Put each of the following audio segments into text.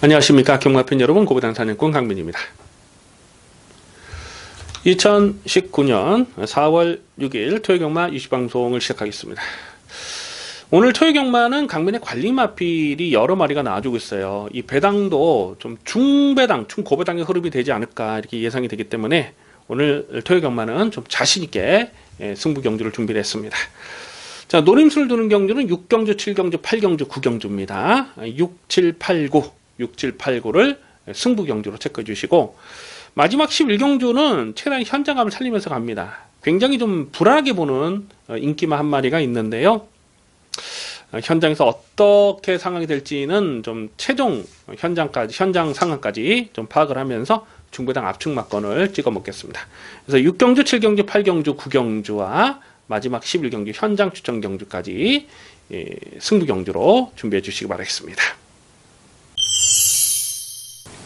안녕하십니까 경마팬 여러분, 고부당 사냥꾼 강민입니다. 2019년 4월 6일 토요경마 유시방송을 시작하겠습니다. 오늘 토요경마는 강민의 관리마필이 여러 마리가 나와주고 있어요. 이 배당도 좀 중배당, 중고배당의 흐름이 되지 않을까 이렇게 예상이 되기 때문에 오늘 토요경마는 좀 자신있게 승부 경주를 준비를 했습니다. 자, 노림수를 두는 경주는 6경주, 7경주, 8경주, 9경주입니다. 6, 7, 8, 9, 6, 7, 8, 9를 승부 경주로 체크해 주시고, 마지막 11경주는 최대한 현장감을 살리면서 갑니다. 굉장히 좀 불안하게 보는 인기마 한 마리가 있는데요. 현장에서 어떻게 상황이 될지는 좀 최종 현장 상황까지 좀 파악을 하면서 중배당 압축막건을 찍어 먹겠습니다. 그래서 6경주, 7경주, 8경주, 9경주와 마지막 11경주 현장 추천 경주까지 승부 경주로 준비해 주시기 바라겠습니다.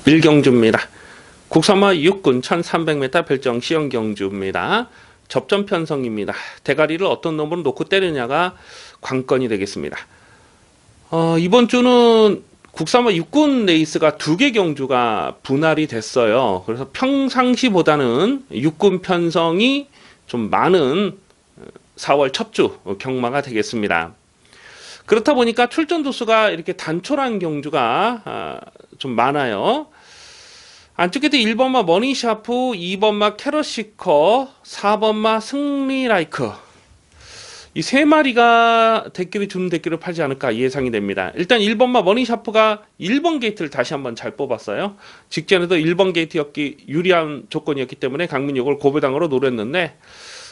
1경주입니다. 국사마 6군 1300m 별정 시형 경주입니다. 접전 편성입니다. 대가리를 어떤 놈으로 놓고 때리냐가 관건이 되겠습니다. 이번 주는 국사마 6군 레이스가 2개 경주가 분할이 됐어요. 그래서 평상시보다는 6군 편성이 좀 많은 4월 첫 주 경마가 되겠습니다. 그렇다 보니까 출전 도수가 이렇게 단촐한 경주가 좀 많아요. 안쪽에도 1번마 머니샤프, 2번마 캐럿시커, 4번마 승리라이크, 이 세 마리가 주는 대끼를 팔지 않을까 예상이 됩니다. 일단 1번마 머니샤프가 1번 게이트를 다시 한번 잘 뽑았어요. 직전에도 1번 게이트였기 유리한 조건이었기 때문에 강민이 이걸 고배당으로 노렸는데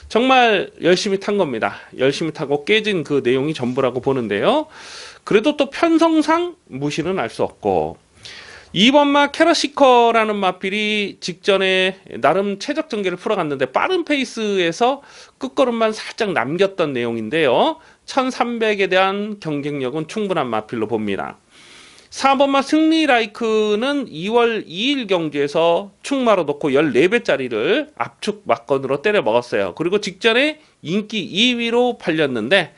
정말 열심히 탄 겁니다. 열심히 타고 깨진 그 내용이 전부라고 보는데요. 그래도 또 편성상 무시는 할 수 없고, 2번마 캐럿시커라는 마필이 직전에 나름 최적 전개를 풀어갔는데 빠른 페이스에서 끝걸음만 살짝 남겼던 내용인데요. 1300에 대한 경쟁력은 충분한 마필로 봅니다. 4번마 승리라이크는 2월 2일 경주에서 충마로 놓고 14배짜리를 압축 막건으로 때려 먹었어요. 그리고 직전에 인기 2위로 팔렸는데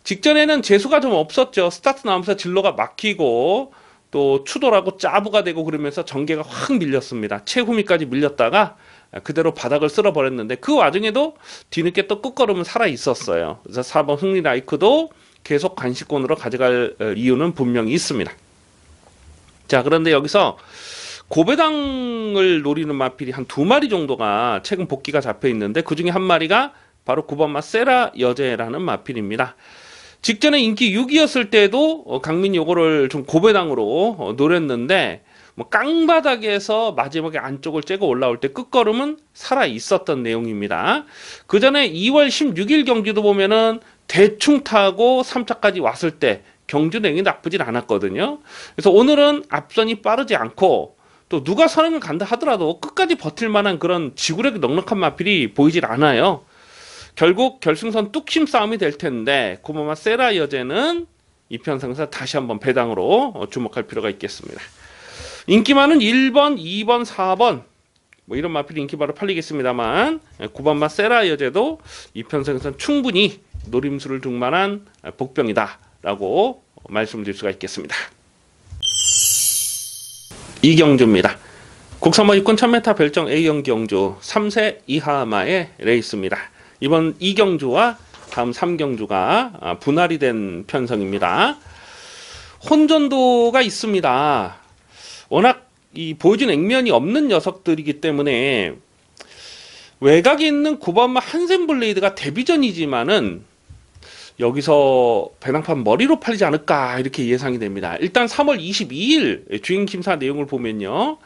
직전에는 재수가 좀 없었죠. 스타트 나오면서 진로가 막히고 또 추돌하고 짜부가 되고 그러면서 전개가 확 밀렸습니다. 최후미까지 밀렸다가 그대로 바닥을 쓸어버렸는데 그 와중에도 뒤늦게 또 끝걸음은 살아 있었어요. 그래서 4번 승리라이크도 계속 관시권으로 가져갈 이유는 분명히 있습니다. 자, 그런데 여기서 고배당을 노리는 마필이 한 2마리 정도가 최근 복귀가 잡혀 있는데 그 중에 한 마리가 바로 9번마 세라 여제라는 마필입니다. 직전에 인기 6위였을 때도 강민이 요거를 좀 고배당으로 노렸는데 뭐 깡바닥에서 마지막에 안쪽을 째고 올라올 때 끝걸음은 살아 있었던 내용입니다. 그 전에 2월 16일 경기도 보면은 대충 타고 3차까지 왔을 때 경주 내용이 나쁘진 않았거든요. 그래서 오늘은 앞선이 빠르지 않고 또 누가 선행을 간다 하더라도 끝까지 버틸 만한 그런 지구력이 넉넉한 마필이 보이질 않아요. 결국 결승선 뚝심 싸움이 될 텐데 고마마 세라 여제는 이 편성에서 다시 한번 배당으로 주목할 필요가 있겠습니다. 인기 많은 1번, 2번, 4번 뭐 이런 마필이 인기 바로 팔리겠습니다만 9번마 세라 여제도 이 편성에서는 충분히 노림수를 줄 만한 복병이다 라고 말씀드릴 수가 있겠습니다. 2경주입니다. 국사마 6군 1000m 별정 A형 경주 3세 이하마의 레이스입니다. 이번 2경주와 다음 3경주가 분할이 된 편성입니다. 혼전도가 있습니다. 워낙 이 보여준 액면이 없는 녀석들이기 때문에 외곽에 있는 9번마 한센블레이드가 데뷔전이지만은 여기서 배당판 머리로 팔리지 않을까 이렇게 예상이 됩니다. 일단 3월 22일 주행심사 내용을 보면요.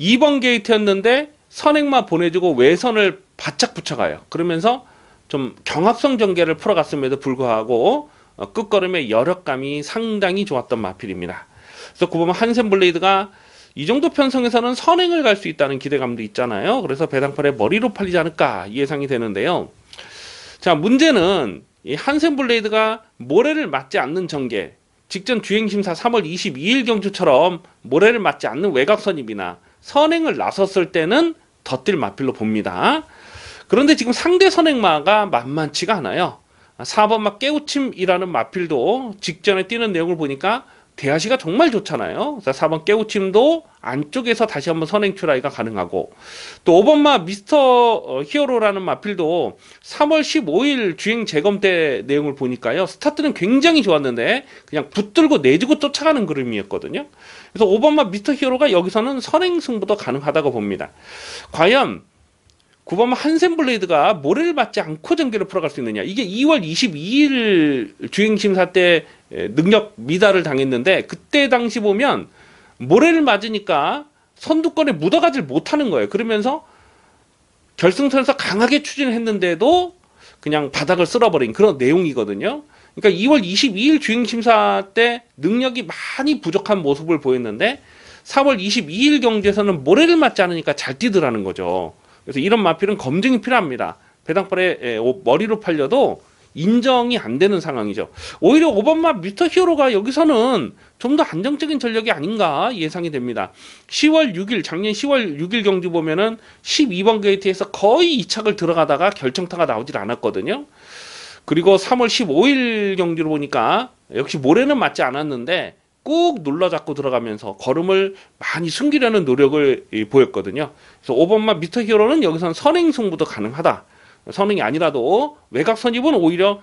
2번 게이트였는데 선행마 보내주고 외선을 바짝 붙여가요. 그러면서 좀 경합성 전개를 풀어갔음에도 불구하고 끝걸음의 여력감이 상당히 좋았던 마필입니다. 그래서 9번 한센블레이드가 이 정도 편성에서는 선행을 갈 수 있다는 기대감도 있잖아요. 그래서 배당판에 머리로 팔리지 않을까 예상이 되는데요. 자, 문제는 이 한센블레이드가 모래를 맞지 않는 전개, 직전 주행심사 3월 22일 경주처럼 모래를 맞지 않는 외곽선입이나 선행을 나섰을 때는 더 뛸 마필로 봅니다. 그런데 지금 상대 선행마가 만만치가 않아요. 4번마 깨우침이라는 마필도 직전에 뛰는 내용을 보니까 대하시가 정말 좋잖아요. 그래서 4번 깨우침도 안쪽에서 다시 한번 선행 출하기가 가능하고, 또 5번마 미스터 히어로라는 마필도 3월 15일 주행 재검 때 내용을 보니까요, 스타트는 굉장히 좋았는데 그냥 붙들고 내주고 쫓아가는 그림이었거든요. 그래서 5번마 미스터 히어로가 여기서는 선행 승부도 가능하다고 봅니다. 과연 9번 한센블레이드가 모래를 맞지 않고 전개를 풀어갈 수 있느냐. 이게 2월 22일 주행심사 때 능력 미달을 당했는데, 그때 당시 보면 모래를 맞으니까 선두권에 묻어가질 못하는 거예요. 그러면서 결승선에서 강하게 추진을 했는데도 그냥 바닥을 쓸어버린 그런 내용이거든요. 그러니까 2월 22일 주행심사 때 능력이 많이 부족한 모습을 보였는데 4월 22일 경주에서는 모래를 맞지 않으니까 잘 뛰더라는 거죠. 그래서 이런 마필은 검증이 필요합니다. 배당벌에 머리로 팔려도 인정이 안 되는 상황이죠. 오히려 5번마 미스터 히어로가 여기서는 좀 더 안정적인 전력이 아닌가 예상이 됩니다. 10월 6일, 작년 10월 6일 경주 보면은 12번 게이트에서 거의 2착을 들어가다가 결정타가 나오질 않았거든요. 그리고 3월 15일 경주를 보니까 역시 모래는 맞지 않았는데 꾹 눌러잡고 들어가면서 걸음을 많이 숨기려는 노력을 보였거든요. 그래서 5번마 미스터 히어로는 여기서는 선행 승부도 가능하다. 선행이 아니라도 외곽 선입은 오히려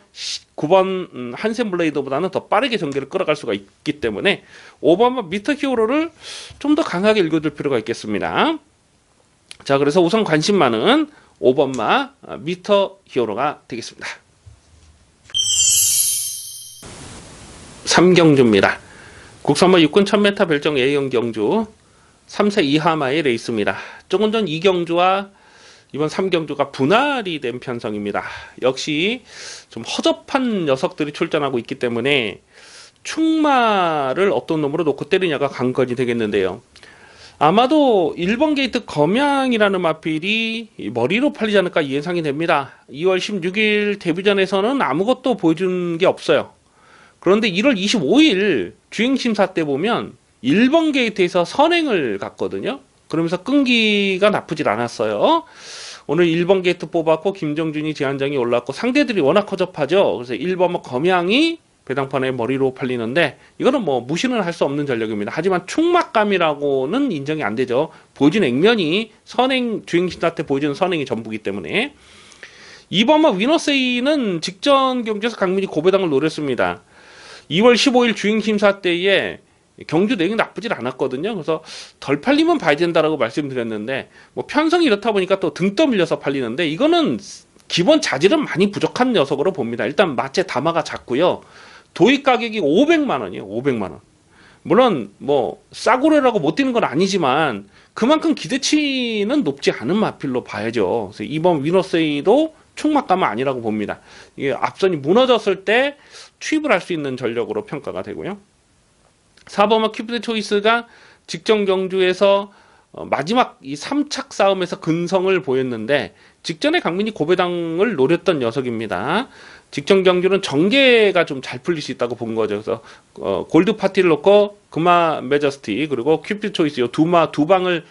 9번 한센블레이드보다는 더 빠르게 전개를 끌어갈 수가 있기 때문에 5번마 미스터 히어로를 좀 더 강하게 읽어줄 필요가 있겠습니다. 자, 그래서 우선 관심 많은 5번마 미스터 히어로가 되겠습니다. 3경주입니다. 국산마 6군 1000m 별정 A형 경주 3세 이하마의 레이스입니다. 조금 전 2경주와 이번 3경주가 분할이 된 편성입니다. 역시 좀 허접한 녀석들이 출전하고 있기 때문에 충마를 어떤 놈으로 놓고 때리냐가 관건이 되겠는데요. 아마도 1번 게이트 검양이라는 마필이 머리로 팔리지 않을까 예상이 됩니다. 2월 16일 데뷔전에서는 아무것도 보여준 게 없어요. 그런데 1월 25일 주행심사 때 보면 1번 게이트에서 선행을 갔거든요. 그러면서 끈기가 나쁘질 않았어요. 오늘 1번 게이트 뽑았고 김정준이 제한장이 올랐고 상대들이 워낙 허접하죠. 그래서 1번 검양이 배당판에 머리로 팔리는데 이거는 뭐 무시는 할 수 없는 전력입니다. 하지만 충막감이라고는 인정이 안 되죠. 보여준 액면이 선행 주행심사 때 보여준 선행이 전부기 때문에. 2번마 위너세이는 직전 경주에서 강민이 고배당을 노렸습니다. 2월 15일 주행심사 때에 경주 내용이 나쁘질 않았거든요. 그래서 덜 팔리면 봐야 된다라고 말씀드렸는데 뭐 편성이 이렇다 보니까 또 등 떠밀려서 팔리는데 이거는 기본 자질은 많이 부족한 녀석으로 봅니다. 일단 마체 담화가 작고요. 도입 가격이 500만 원이에요. 500만 원. 물론 뭐 싸구려라고 못 뛰는 건 아니지만 그만큼 기대치는 높지 않은 마필로 봐야죠. 그래서 이번 위너세이도 충막감은 아니라고 봅니다. 이게 앞선이 무너졌을 때 투입을 할 수 있는 전력으로 평가가 되고요. 4번마 큐피드 초이스가 직전 경주에서 마지막 이 3착 싸움에서 근성을 보였는데 직전에 강민이 고배당을 노렸던 녀석입니다. 직전 경주는 전개가 좀 잘 풀릴 수 있다고 본 거죠. 그래서 골드 파티를 놓고 금화 메저스티 그리고 큐피드 초이스 이 두 방을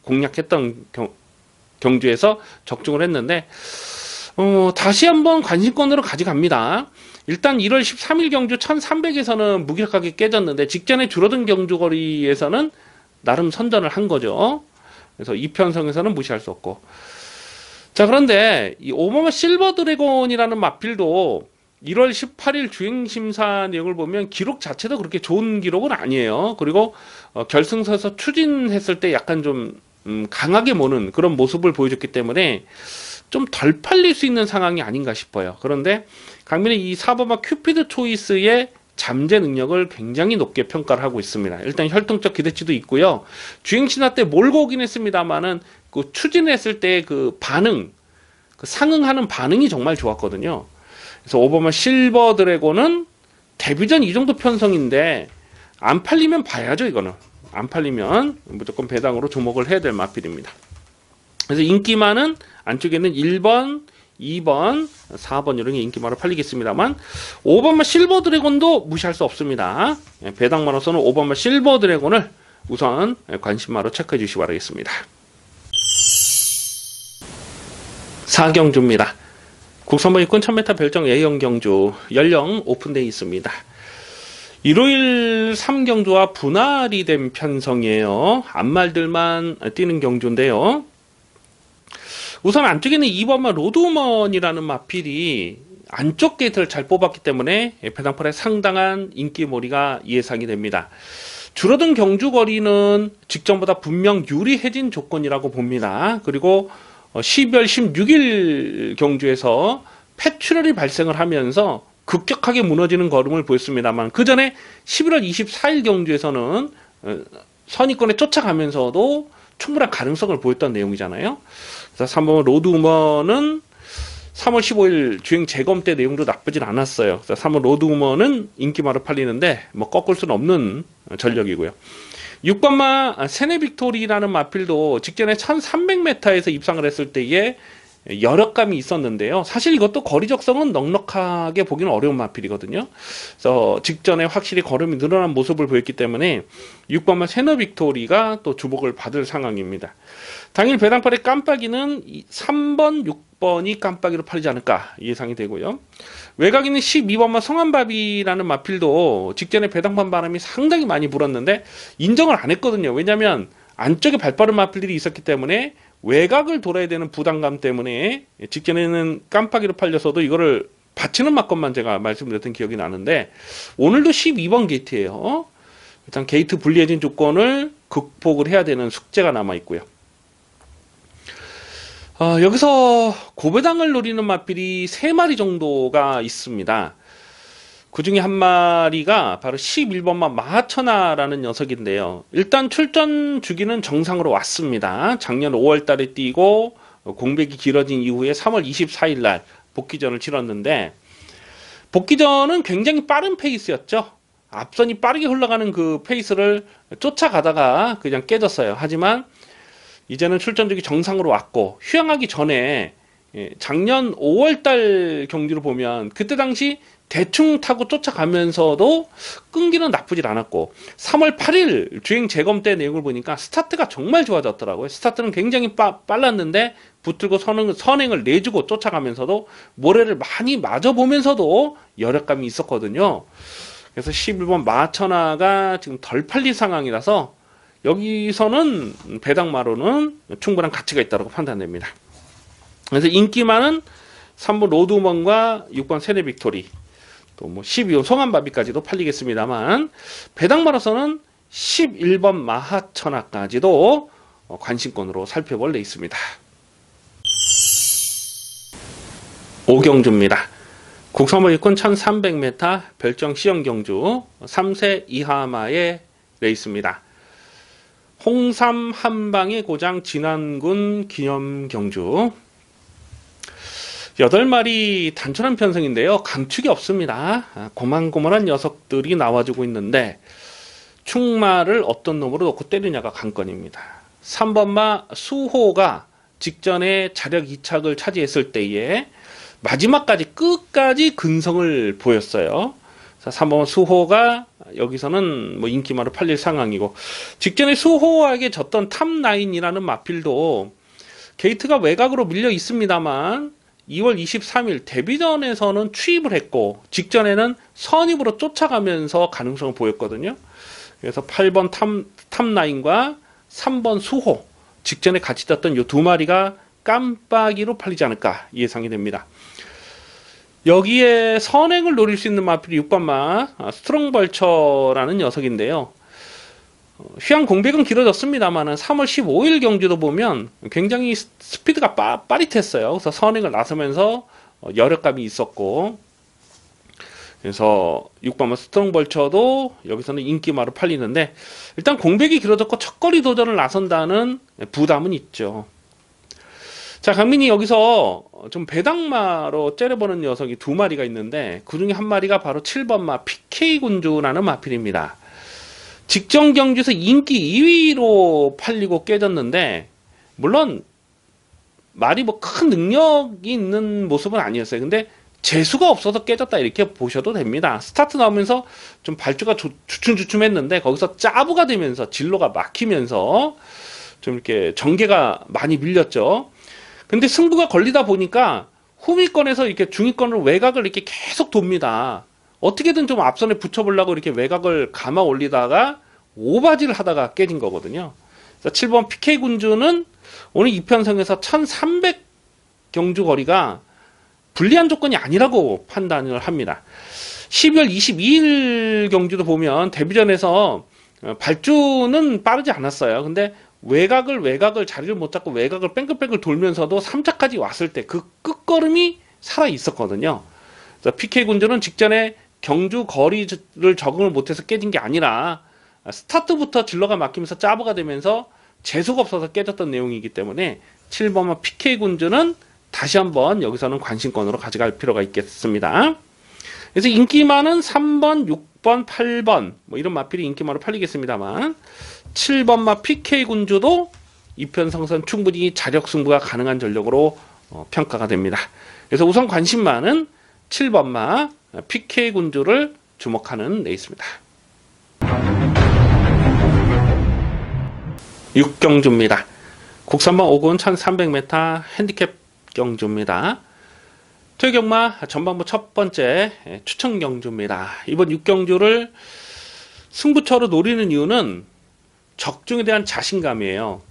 공략했던 경주에서 적중을 했는데 다시 한번 관심권으로 가져갑니다. 일단 1월 13일 경주 1300에서는 무기력하게 깨졌는데 직전에 줄어든 경주 거리에서는 나름 선전을 한 거죠. 그래서 이 편성에서는 무시할 수 없고. 자, 그런데 이 오버마 실버 드래곤이라는 마필도 1월 18일 주행심사 내용을 보면 기록 자체도 그렇게 좋은 기록은 아니에요. 그리고 결승선에서 추진했을 때 약간 좀 강하게 모는 그런 모습을 보여줬기 때문에 좀 덜 팔릴 수 있는 상황이 아닌가 싶어요. 그런데 강민의 이 4번마 큐피드 초이스의 잠재 능력을 굉장히 높게 평가를 하고 있습니다. 일단 혈통적 기대치도 있고요. 주행신화 때 몰고 오긴 했습니다만은 그 추진했을 때 그 반응, 그 상응하는 반응이 정말 좋았거든요. 그래서 5번마 실버 드래곤은 데뷔전 이 정도 편성인데 안 팔리면 봐야죠. 이거는 안 팔리면 무조건 배당으로 주목을 해야 될 마필입니다. 그래서 인기만은 안쪽에는 1번, 2번, 4번 이런 게 인기만으로 팔리겠습니다만 5번마 실버 드래곤도 무시할 수 없습니다. 배당만으로서는 5번마 실버 드래곤을 우선 관심마로 체크해 주시기 바라겠습니다. 4경주입니다. 국선번 6군 1000m 별정 A형 경주 연령 오픈되어 있습니다. 일요일 3경주와 분할이 된 편성이에요. 앞말들만 뛰는 경주인데요. 우선 안쪽에는 2번마 로드우먼이라는 마필이 안쪽 게이트를 잘 뽑았기 때문에 배당팔에 상당한 인기몰이가 예상이 됩니다. 줄어든 경주 거리는 직전보다 분명 유리해진 조건이라고 봅니다. 그리고 12월 16일 경주에서 폐출혈이 발생을 하면서 급격하게 무너지는 걸음을 보였습니다만, 그 전에 11월 24일 경주에서는 선입권에 쫓아가면서도 충분한 가능성을 보였던 내용이잖아요. 그래서 3번 로드우먼은 3월 15일 주행 재검 때 내용도 나쁘진 않았어요. 그래서 3번 로드우먼은 인기마로 팔리는데 뭐 꺾을 수는 없는 전력이고요. 6번마 세네빅토리라는 마필도 직전에 1300m에서 입상을 했을 때에 여력감이 있었는데요. 사실 이것도 거리 적성은 넉넉하게 보기는 어려운 마필이거든요. 그래서 직전에 확실히 걸음이 늘어난 모습을 보였기 때문에 6번마 세네빅토리가 또 주목을 받을 상황입니다. 당일 배당팔의 깜빡이는 3번, 6번이 깜빡이로 팔리지 않을까 예상이 되고요. 외곽에는 12번마 성한바비라는 마필도 직전에 배당판 바람이 상당히 많이 불었는데 인정을 안 했거든요. 왜냐하면 안쪽에 발빠른 마필들이 있었기 때문에 외곽을 돌아야 되는 부담감 때문에 직전에는 깜빡이로 팔려서도 이거를 받치는 맞건만 제가 말씀드렸던 기억이 나는데, 오늘도 12번 게이트예요. 일단 게이트 불리해진 조건을 극복을 해야 되는 숙제가 남아 있고요. 여기서 고배당을 노리는 마필이 3마리 정도가 있습니다. 그 중에 한 마리가 바로 11번마 마하천하라는 녀석인데요. 일단 출전 주기는 정상으로 왔습니다. 작년 5월 달에 뛰고 공백이 길어진 이후에 3월 24일 날 복귀전을 치렀는데, 복귀전은 굉장히 빠른 페이스였죠. 앞선이 빠르게 흘러가는 그 페이스를 쫓아가다가 그냥 깨졌어요. 하지만 이제는 출전주기 정상으로 왔고, 휴양하기 전에 작년 5월달 경기를 보면 그때 당시 대충 타고 쫓아가면서도 끈기는 나쁘질 않았고, 3월 8일 주행 재검 때 내용을 보니까 스타트가 정말 좋아졌더라고요. 스타트는 굉장히 빨랐는데 붙들고 선행을 내주고 쫓아가면서도 모래를 많이 맞아보면서도 여력감이 있었거든요. 그래서 11번 마천하가 지금 덜 팔릴 상황이라서 여기서는 배당마로는 충분한 가치가 있다고 판단됩니다. 그래서 인기 많은 3번 로드우먼과 6번 세네빅토리, 또 뭐 12번 송한바비까지도 팔리겠습니다만, 배당마로서는 11번 마하천하까지도 관심권으로 살펴볼 래 있습니다. 5경주입니다. 국선모 일권 1300m 별정 시험경주 3세 이하마의 레이스입니다. 홍삼 한방의 고장 진안군 기념경주. 8마리 단촐한 편성인데요. 강축이 없습니다. 고만고만한 녀석들이 나와주고 있는데 충마를 어떤 놈으로 놓고 때리냐가 관건입니다. 3번마 수호가 직전에 자력 2착을 차지했을 때에 마지막까지 끝까지 근성을 보였어요. 3번 수호가 여기서는 뭐 인기마로 팔릴 상황이고, 직전에 수호에게 졌던 탑9이라는 마필도 게이트가 외곽으로 밀려 있습니다만 2월 23일 데뷔전에서는 추입을 했고 직전에는 선입으로 쫓아가면서 가능성을 보였거든요. 그래서 8번 탑9과 3번 수호 직전에 같이 떴던 이 2마리가 깜빡이로 팔리지 않을까 예상이 됩니다. 여기에 선행을 노릴 수 있는 마필이 6번마 스트롱벌처라는 녀석인데요. 휴양 공백은 길어졌습니다만 3월 15일 경주도 보면 굉장히 스피드가 빠릿했어요. 그래서 선행을 나서면서 여력감이 있었고, 그래서 6번마 스트롱벌처도 여기서는 인기마로 팔리는데, 일단 공백이 길어졌고 첫거리 도전을 나선다는 부담은 있죠. 자, 강민이 여기서 좀 배당마로 째려보는 녀석이 2마리가 있는데, 그 중에 한 마리가 바로 7번마 PK군주라는 마필입니다. 직전 경주에서 인기 2위로 팔리고 깨졌는데, 물론 말이 뭐 큰 능력이 있는 모습은 아니었어요. 근데 재수가 없어서 깨졌다 이렇게 보셔도 됩니다. 스타트 나오면서 좀 발주가 주춤주춤했는데 거기서 짜부가 되면서 진로가 막히면서 좀 이렇게 전개가 많이 밀렸죠. 근데 승부가 걸리다 보니까 후위권에서 이렇게 중위권으로 외곽을 이렇게 계속 돕니다. 어떻게든 좀 앞선에 붙여보려고 이렇게 외곽을 감아 올리다가 오바지를 하다가 깨진 거거든요. 그래서 7번 PK군주는 오늘 이편성에서 1300 경주 거리가 불리한 조건이 아니라고 판단을 합니다. 12월 22일 경주도 보면 데뷔전에서 발주는 빠르지 않았어요. 근데 외곽을 자리를 못 잡고 외곽을 뺑글뺑글 돌면서도 3차까지 왔을 때 그 끝걸음이 살아 있었거든요. 그래서 PK군주는 직전에 경주 거리를 적응을 못해서 깨진 게 아니라 스타트부터 질러가 막히면서 짜부가 되면서 재수가 없어서 깨졌던 내용이기 때문에 7번마 PK군주는 다시 한번 여기서는 관심권으로 가져갈 필요가 있겠습니다. 그래서 인기 많은 3번, 6번, 8번 뭐 이런 마필이 인기 많으로 팔리겠습니다만 7번마 PK군주도 이편성선 충분히 자력 승부가 가능한 전력으로 평가가 됩니다. 그래서 우선 관심 많은 7번마 PK군주를 주목하는 레이스입니다. 6경주입니다. 국산번 5군 1300m 핸디캡 경주입니다. 퇴경마 전반부 첫 번째 추천 경주입니다. 이번 6경주를 승부처로 노리는 이유는 적중에 대한 자신감이에요.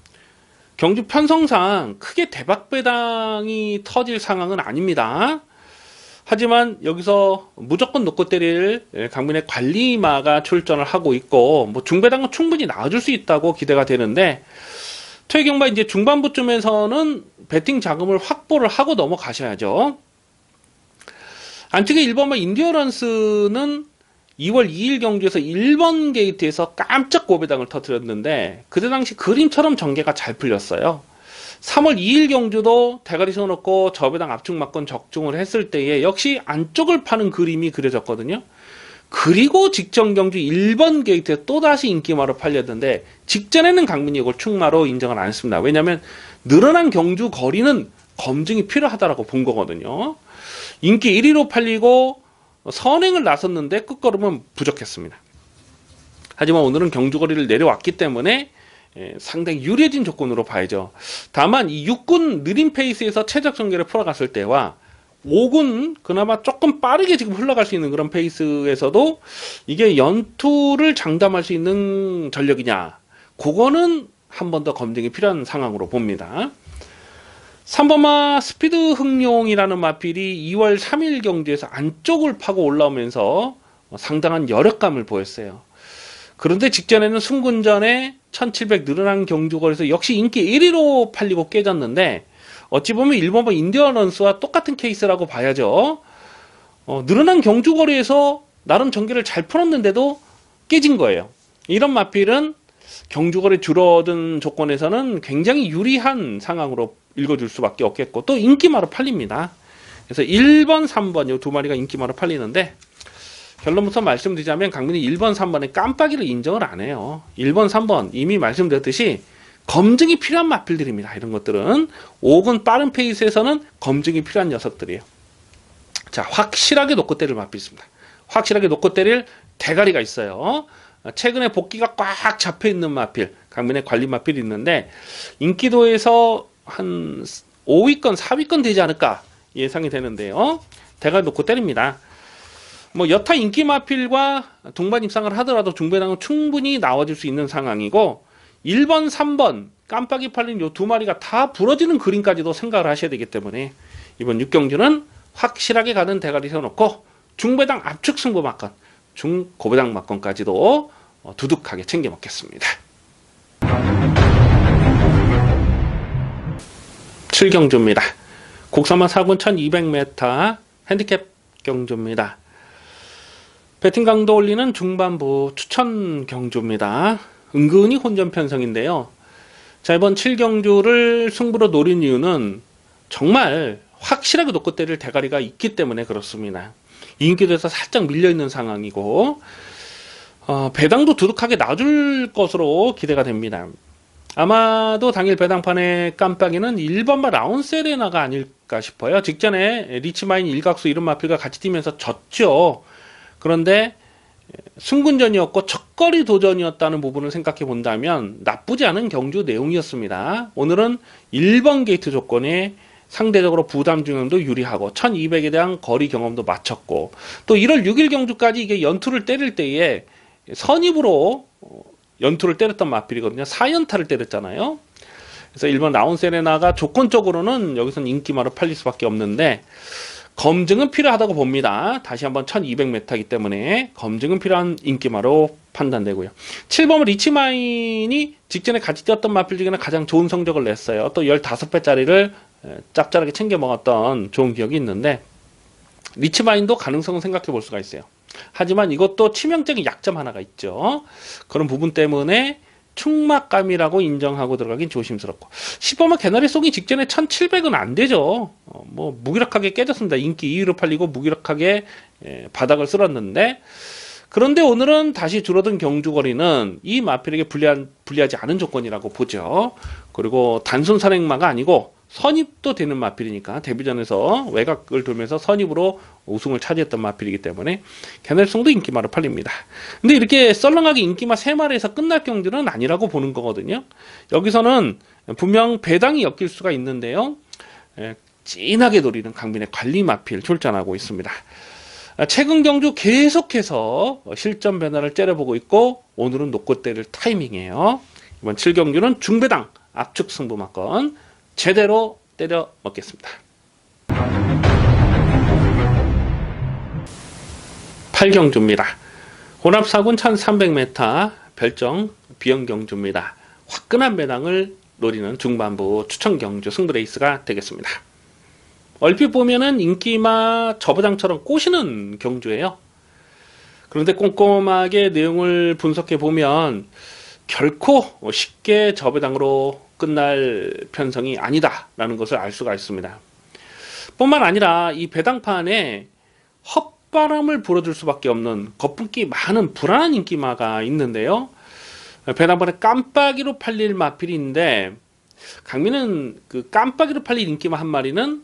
경주 편성상 크게 대박 배당이 터질 상황은 아닙니다. 하지만 여기서 무조건 놓고 때릴 강민의 관리마가 출전을 하고 있고 뭐 중배당은 충분히 나와줄 수 있다고 기대가 되는데 퇴경마 이제 중반부쯤에서는 배팅 자금을 확보를 하고 넘어가셔야죠. 안쪽에 1번마 인디어런스는 2월 2일 경주에서 1번 게이트에서 깜짝 고배당을 터뜨렸는데 그때 당시 그림처럼 전개가 잘 풀렸어요. 3월 2일 경주도 대가리 세워놓고 저배당 압축 막건 적중을 했을 때에 역시 안쪽을 파는 그림이 그려졌거든요. 그리고 직전 경주 1번 게이트에 또다시 인기마로 팔렸는데 직전에는 강민이 이걸 축마로 인정을 안 했습니다. 왜냐하면 늘어난 경주 거리는 검증이 필요하다라고 본 거거든요. 인기 1위로 팔리고 선행을 나섰는데 끝걸음은 부족했습니다. 하지만 오늘은 경주 거리를 내려왔기 때문에 상당히 유리해진 조건으로 봐야죠. 다만 이 6군 느린 페이스에서 최적 전개를 풀어갔을 때와 5군 그나마 조금 빠르게 지금 흘러갈 수 있는 그런 페이스에서도 이게 연투를 장담할 수 있는 전력이냐, 그거는 한 번 더 검증이 필요한 상황으로 봅니다. 3번마 스피드 흥룡이라는 마필이 2월 3일 경주에서 안쪽을 파고 올라오면서 상당한 여력감을 보였어요. 그런데 직전에는 승군전에 1700 늘어난 경주거리에서 역시 인기 1위로 팔리고 깨졌는데 어찌 보면 1번마 인디어런스와 똑같은 케이스라고 봐야죠. 늘어난 경주거리에서 나름 전개를 잘 풀었는데도 깨진 거예요. 이런 마필은 경주거리 줄어든 조건에서는 굉장히 유리한 상황으로 읽어줄 수밖에 없겠고 또 인기마로 팔립니다. 그래서 1번, 3번 이 두 마리가 인기마로 팔리는데 결론부터 말씀드리자면 강민이 1번, 3번의 깜빡이를 인정을 안 해요. 1번, 3번 이미 말씀드렸듯이 검증이 필요한 마필들입니다. 이런 것들은 5군 빠른 페이스에서는 검증이 필요한 녀석들이에요. 자, 확실하게 놓고 때릴 마필이 있습니다. 확실하게 놓고 때릴 대가리가 있어요. 최근에 복귀가 꽉 잡혀있는 마필, 강민의 관리 마필이 있는데 인기도에서 한 5위권, 4위권 되지 않을까 예상이 되는데요. 대가리 놓고 때립니다. 뭐 여타 인기 마필과 동반 입상을 하더라도 중배당은 충분히 나와줄 수 있는 상황이고 1번, 3번 깜빡이 팔린 요 두 마리가 다 부러지는 그림까지도 생각을 하셔야 되기 때문에 이번 6경주는 확실하게 가는 대가리 세워놓고 중배당 압축 승부 막건, 중고배당 막건까지도 두둑하게 챙겨 먹겠습니다. 7경주입니다. 국산마 4군 1200m 핸디캡 경주입니다. 배팅 강도 올리는 중반부 추천 경주입니다. 은근히 혼전 편성인데요. 자, 이번 7경주를 승부로 노린 이유는 정말 확실하게 놓고 때릴 대가리가 있기 때문에 그렇습니다. 인기도에서 살짝 밀려있는 상황이고 배당도 두둑하게 놔줄 것으로 기대가 됩니다. 아마도 당일 배당판의 깜빡이는 1번마 라운세레나가 아닐까 싶어요. 직전에 리치마인 일각수 이런 마필과 같이 뛰면서 졌죠. 그런데 승군전이었고 첫거리 도전이었다는 부분을 생각해 본다면 나쁘지 않은 경주 내용이었습니다. 오늘은 1번 게이트 조건에 상대적으로 부담 중량도 유리하고 1200에 대한 거리 경험도 마쳤고 또 1월 6일 경주까지 이게 연투를 때릴 때에 선입으로 연투를 때렸던 마필이거든요. 4연타를 때렸잖아요. 그래서 일본 라운세레나가 조건적으로는 여기서는 인기마로 팔릴 수밖에 없는데 검증은 필요하다고 봅니다. 다시 한번 1200m이기 때문에 검증은 필요한 인기마로 판단되고요. 7번 리치마인이 직전에 같이 뛰었던 마필 중에는 가장 좋은 성적을 냈어요. 또 15배짜리를 짭짤하게 챙겨 먹었던 좋은 기억이 있는데 리치마인도 가능성은 생각해 볼 수가 있어요. 하지만 이것도 치명적인 약점 하나가 있죠. 그런 부분 때문에 충막감이라고 인정하고 들어가긴 조심스럽고 10번만 개나리 쏘기 직전에 1700은 안 되죠. 뭐 무기력하게 깨졌습니다. 인기 2위로 팔리고 무기력하게 바닥을 쓸었는데 그런데 오늘은 다시 줄어든 경주거리는 이 마필에게 불리하지 않은 조건이라고 보죠. 그리고 단순 선행마가 아니고 선입도 되는 마필이니까 데뷔전에서 외곽을 돌면서 선입으로 우승을 차지했던 마필이기 때문에 개나리송도 인기마로 팔립니다. 근데 이렇게 썰렁하게 인기마 3마리에서 끝날 경주는 아니라고 보는 거거든요. 여기서는 분명 배당이 엮일 수가 있는데요. 진하게 노리는 강민의 관리 마필 출전하고 있습니다. 최근 경주 계속해서 실전 변화를 째려보고 있고 오늘은 놓고 때릴 타이밍이에요. 이번 7경주는 중배당 압축 승부마건 제대로 때려 먹겠습니다. 8경주입니다. 혼합사군 1300m 별정 비영경주입니다. 화끈한 배당을 노리는 중반부 추천경주 승부레이스가 되겠습니다. 얼핏 보면은 인기마 저부장처럼 꼬시는 경주예요. 그런데 꼼꼼하게 내용을 분석해 보면 결코 쉽게 저배당으로 끝날 편성이 아니다라는 것을 알 수가 있습니다. 뿐만 아니라 이 배당판에 헛바람을 불어줄 수밖에 없는 거품기 많은 불안한 인기마가 있는데요. 배당판에 깜빡이로 팔릴 마필인데 강민은 그 깜빡이로 팔릴 인기마 한 마리는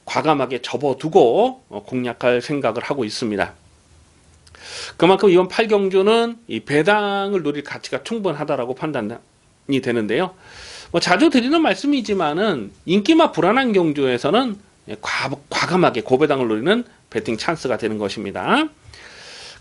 과감하게 접어두고 공략할 생각을 하고 있습니다. 그만큼 이번 8경주는 이 배당을 노릴 가치가 충분하다라고 판단이 되는데요. 뭐 자주 드리는 말씀이지만은 인기마 불안한 경주에서는 과감하게 고배당을 노리는 배팅 찬스가 되는 것입니다.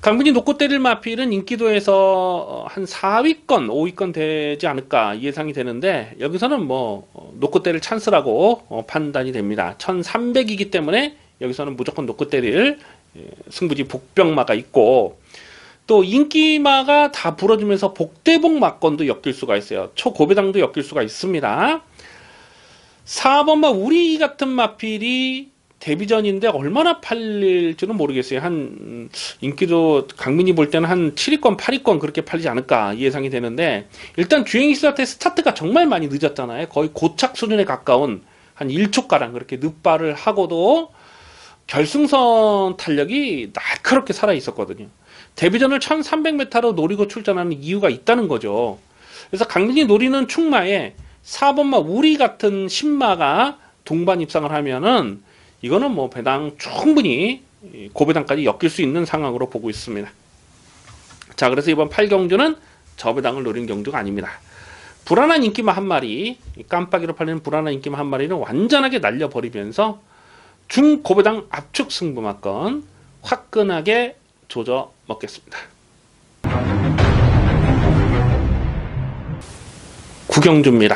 강민이 놓고 때릴 마필은 인기도에서 한 4위권, 5위권 되지 않을까 예상이 되는데 여기서는 뭐 놓고 때릴 찬스라고 판단이 됩니다. 1300이기 때문에 여기서는 무조건 놓고 때릴 승부지 복병마가 있고 또 인기마가 다 불어주면서 복대복 마건도 엮일 수가 있어요. 초고배당도 엮일 수가 있습니다. 4번마 우리 같은 마필이 데뷔전인데 얼마나 팔릴지는 모르겠어요. 한 인기도 강민이 볼 때는 한 7위권, 8위권 그렇게 팔리지 않을까 예상이 되는데 일단 주행이스한테 스타트가 정말 많이 늦었잖아요. 거의 고착 수준에 가까운 한 1초가량 그렇게 늦발을 하고도 결승선 탄력이 날카롭게 살아 있었거든요. 데뷔전을 1300m로 노리고 출전하는 이유가 있다는 거죠. 그래서 강민이 노리는 충마에 4번마 우리 같은 신마가 동반 입상을 하면은 이거는 뭐 배당 충분히 고배당까지 엮일 수 있는 상황으로 보고 있습니다. 자, 그래서 이번 8경주는 저배당을 노린 경주가 아닙니다. 불안한 인기마 한 마리, 깜빡이로 팔리는 불안한 인기마 한 마리는 완전하게 날려버리면서 중고배당 압축 승부마건 화끈하게 조져 먹겠습니다. 9경주입니다.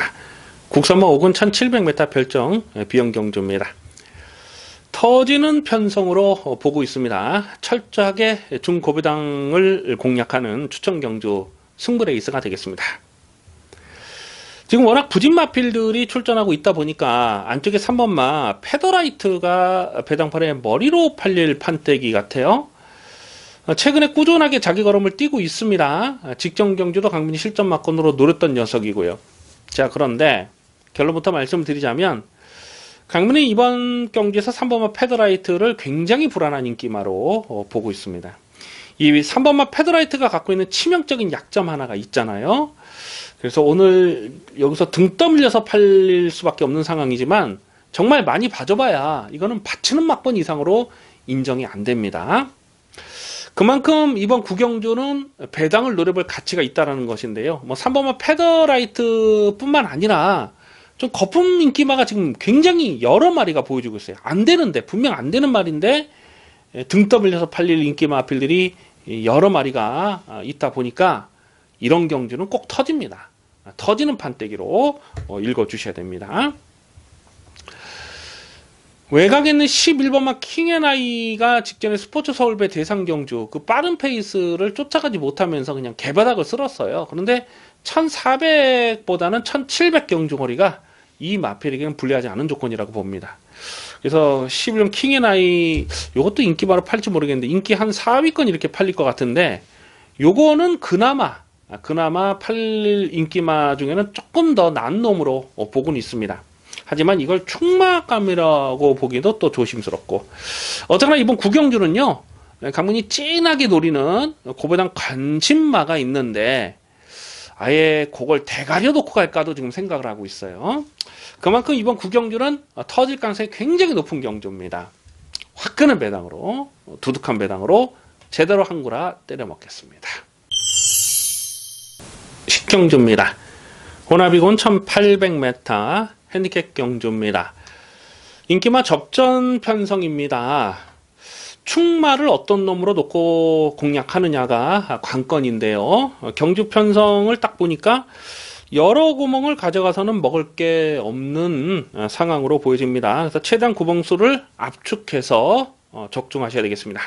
국선마 5군 1700m 별정 비영경주입니다. 터지는 편성으로 보고 있습니다. 철저하게 중고배당을 공략하는 추천경주 승부레이스가 되겠습니다. 지금 워낙 부진 마필들이 출전하고 있다 보니까 안쪽에 3번마 페더라이트가 배당판에 머리로 팔릴 판때기 같아요. 최근에 꾸준하게 자기 걸음을 뛰고 있습니다. 직전 경주도 강민이 실전 마건으로 노렸던 녀석이고요. 자, 그런데 결론부터 말씀을 드리자면 강민은 이번 경기에서 3번마 페더라이트를 굉장히 불안한 인기마로 보고 있습니다. 이 3번마 페더라이트가 갖고 있는 치명적인 약점 하나가 있잖아요. 그래서 오늘 여기서 등 떠밀려서 팔릴 수밖에 없는 상황이지만 정말 많이 봐줘봐야 이거는 받치는 막번 이상으로 인정이 안 됩니다. 그만큼 이번 구경주는 배당을 노려볼 가치가 있다는 것인데요. 뭐 3번마 페더라이트 뿐만 아니라 좀 거품 인기마가 지금 굉장히 여러 마리가 보여주고 있어요. 안 되는데, 분명 안 되는 말인데 등 떠밀려서 팔릴 인기마 마필들이 여러 마리가 있다 보니까 이런 경주는 꼭 터집니다. 터지는 판때기로 읽어주셔야 됩니다. 외곽에 있는 11번마 킹앤아이가 직전에 스포츠 서울배 대상 경주 그 빠른 페이스를 쫓아가지 못하면서 그냥 개바닥을 쓸었어요. 그런데 1400보다는 1700 경주 거리가 이 마필에게는 불리하지 않은 조건이라고 봅니다. 그래서 11번 킹앤아이 요것도 인기 바로 팔지 모르겠는데 인기 한 4위권 이렇게 팔릴 것 같은데 요거는 그나마 팔릴 인기마 중에는 조금 더 난 놈으로 보고는 있습니다. 하지만 이걸 충마감이라고 보기도 또 조심스럽고, 어쨌거나 이번 구경주는요 강문이 진하게 노리는 고배당 관심마가 있는데 아예 그걸 대가려 놓고 갈까도 지금 생각을 하고 있어요. 그만큼 이번 구경주는 터질 가능성이 굉장히 높은 경주입니다. 화끈한 배당으로, 두둑한 배당으로 제대로 한구라 때려 먹겠습니다. 식경주입니다. 혼합이곤 1800m 핸디캡 경주입니다. 인기마 접전 편성입니다. 충마를 어떤 놈으로 놓고 공략하느냐가 관건인데요. 경주 편성을 딱 보니까 여러 구멍을 가져가서는 먹을 게 없는 상황으로 보여집니다. 그래서 최대한 구멍수를 압축해서 적중하셔야 되겠습니다.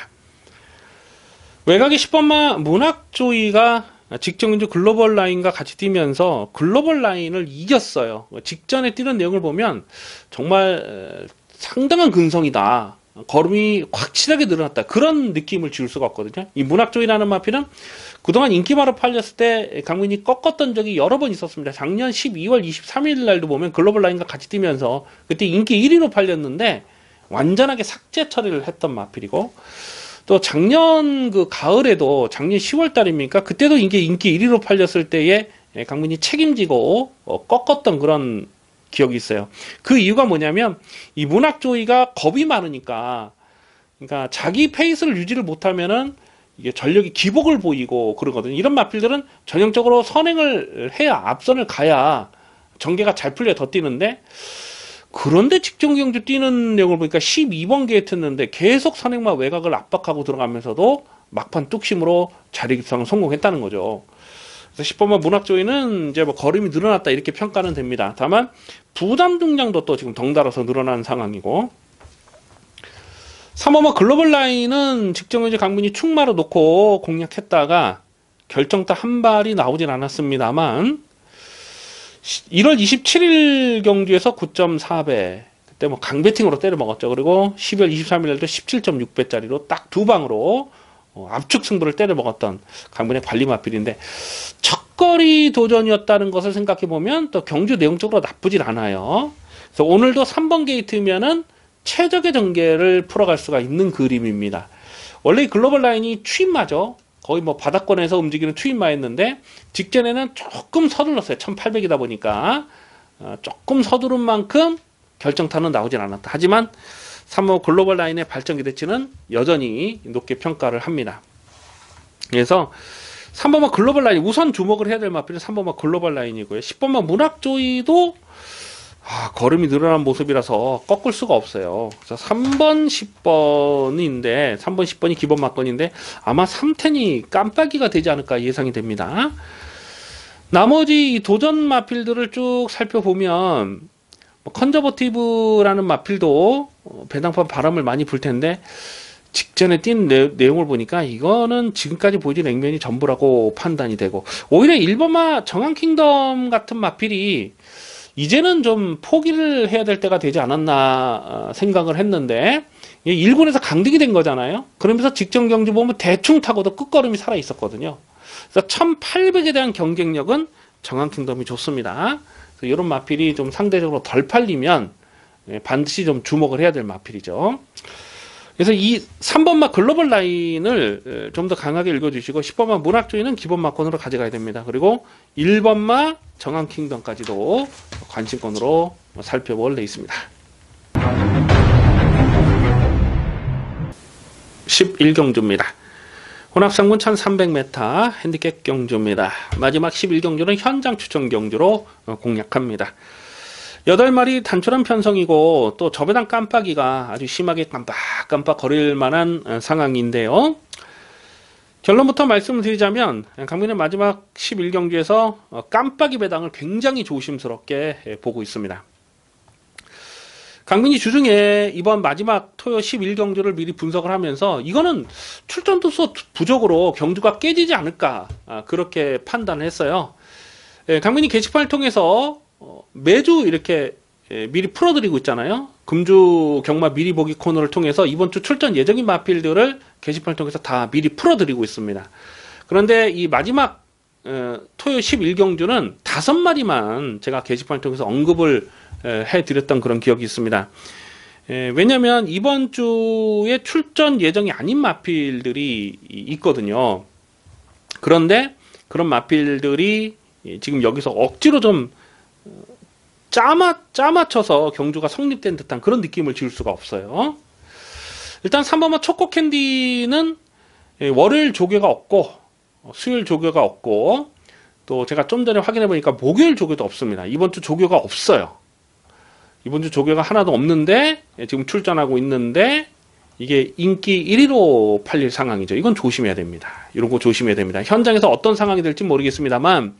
외곽의 10번마 문학조이가 직전경주 글로벌 라인과 같이 뛰면서 글로벌 라인을 이겼어요. 직전에 뛰는 내용을 보면 정말 상당한 근성이다. 걸음이 확실하게 늘어났다. 그런 느낌을 지울 수가 없거든요. 이 문학조이라는 마필은 그동안 인기마로 팔렸을 때 강민이 꺾었던 적이 여러 번 있었습니다. 작년 12월 23일 날도 보면 글로벌 라인과 같이 뛰면서 그때 인기 1위로 팔렸는데 완전하게 삭제 처리를 했던 마필이고, 또 작년 그 가을에도 작년 10월 달입니까? 그때도 인기 1위로 팔렸을 때에 강민이 책임지고 꺾었던 그런 기억이 있어요. 그 이유가 뭐냐면 이 문학조이가 겁이 많으니까, 그러니까 자기 페이스를 유지를 못하면은 이게 전력이 기복을 보이고 그러거든요. 이런 마필들은 전형적으로 선행을 해야, 앞선을 가야 전개가 잘 풀려 더 뛰는데, 그런데 직전 경주 뛰는 내용을 보니까 12번 게이트였는데 계속 선행마 외곽을 압박하고 들어가면서도 막판 뚝심으로 자리 입상을 성공했다는 거죠. 그래서 10번마 문학조이는 이제 뭐 걸음이 늘어났다 이렇게 평가는 됩니다. 다만 부담 중량도 또 지금 덩달아서 늘어난 상황이고, 3번마 글로벌 라인은 직전 경주 강민이 충마로 놓고 공략했다가 결정타 한 발이 나오진 않았습니다만 1월 27일 경주에서 9.4배, 그때 뭐 강배팅으로 때려 먹었죠. 그리고 12월 23일 날도 17.6배짜리로 딱 두 방으로 압축 승부를 때려 먹었던 강변의 관리 마필인데, 첫거리 도전이었다는 것을 생각해 보면 또 경주 내용적으로 나쁘진 않아요. 그래서 오늘도 3번 게이트면은 최적의 전개를 풀어갈 수가 있는 그림입니다. 원래 이 글로벌 라인이 추임마죠. 거의 뭐 바닥권에서 움직이는 추임마였는데 직전에는 조금 서둘렀어요. 1800이다 보니까 조금 서두른 만큼 결정타는 나오진 않았다. 하지만 3호 글로벌 라인의 발전 기대치는 여전히 높게 평가를 합니다. 그래서 3번마 글로벌 라인, 우선 주목을 해야 될 마필은 3번마 글로벌 라인이고요. 10번마 문학조이도 걸음이 늘어난 모습이라서 꺾을 수가 없어요. 그래서 3번, 10번인데 3번, 10번이 기본 막건인데 아마 3텐이 깜빡이가 되지 않을까 예상이 됩니다. 나머지 도전 마필들을 쭉 살펴보면 컨저버티브라는 마필도 배당판 바람을 많이 불 텐데 직전에 뛴 내용을 보니까 이거는 지금까지 보여준 액면이 전부라고 판단이 되고, 오히려 1번마 정한킹덤 같은 마필이 이제는 좀 포기를 해야 될 때가 되지 않았나 생각을 했는데 1군에서 강등이 된 거잖아요. 그러면서 직전 경주 보면 대충 타고도 끝걸음이 살아 있었거든요. 그래서 1800에 대한 경쟁력은 정한킹덤이 좋습니다. 그래서 이런 마필이 좀 상대적으로 덜 팔리면 반드시 좀 주목을 해야 될 마필이죠. 그래서 이 3번마 글로벌 라인을 좀 더 강하게 읽어주시고 10번마 문학조이는 기본 막권으로 가져가야 됩니다. 그리고 1번마 정한킹덤까지도 관심권으로 살펴볼 래 있습니다. 11경주입니다. 혼합상군 1300m 핸디캡 경주입니다. 마지막 11경주는 현장 추천 경주로 공략합니다. 8마리 단촐한 편성이고 또 저배당 깜빡이가 아주 심하게 깜빡깜빡 거릴 만한 상황인데요. 결론부터 말씀을 드리자면 강민은 마지막 11경주에서 깜빡이 배당을 굉장히 조심스럽게 보고 있습니다. 강민이 주중에 이번 마지막 토요 11경주를 미리 분석을 하면서 이거는 출전 투수 부족으로 경주가 깨지지 않을까 그렇게 판단을 했어요. 강민이 게시판을 통해서 매주 이렇게 미리 풀어드리고 있잖아요. 금주 경마 미리 보기 코너를 통해서 이번 주 출전 예정인 마필들을 게시판을 통해서 다 미리 풀어드리고 있습니다. 그런데 이 마지막 토요 11경주는 5마리만 제가 게시판을 통해서 언급을 해드렸던 그런 기억이 있습니다. 왜냐면 이번 주에 출전 예정이 아닌 마필들이 있거든요. 그런데 그런 마필들이 지금 여기서 억지로 좀 짜맞춰서 경주가 성립된 듯한 그런 느낌을 지울 수가 없어요. 일단 3번마 초코캔디는 월요일 조교가 없고 수요일 조교가 없고 또 제가 좀 전에 확인해 보니까 목요일 조교도 없습니다. 이번 주 조교가 없어요. 이번 주 조교가 하나도 없는데 지금 출전하고 있는데 이게 인기 1위로 팔릴 상황이죠. 이건 조심해야 됩니다. 이런 거 조심해야 됩니다. 현장에서 어떤 상황이 될지 모르겠습니다만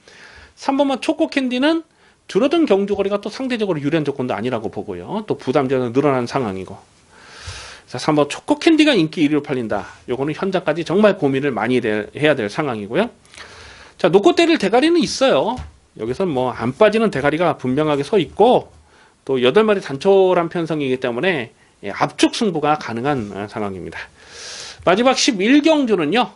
3번마 초코캔디는 줄어든 경주거리가 또 상대적으로 유리한 조건도 아니라고 보고요. 또 부담자는 늘어난 상황이고. 그래서 3번 초코캔디가 인기 1위로 팔린다. 요거는 현장까지 정말 고민을 많이 해야 될 상황이고요. 자, 놓고 때릴 대가리는 있어요. 여기서 뭐 안 빠지는 대가리가 분명하게 서 있고 또 8마리 단촐한 편성이기 때문에 압축 승부가 가능한 상황입니다. 마지막 11경주는요.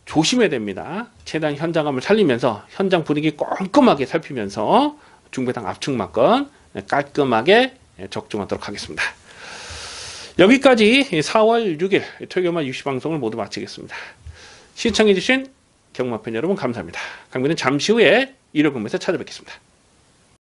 조심해야 됩니다. 최대한 현장감을 살리면서 현장 분위기 꼼꼼하게 살피면서 중배당 압축만건 깔끔하게 적중하도록 하겠습니다. 여기까지 4월 6일 토요경마 유시방송을 모두 마치겠습니다. 시청해주신 경마팬 여러분 감사합니다. 강민은 잠시 후에 일요경마에서 찾아뵙겠습니다.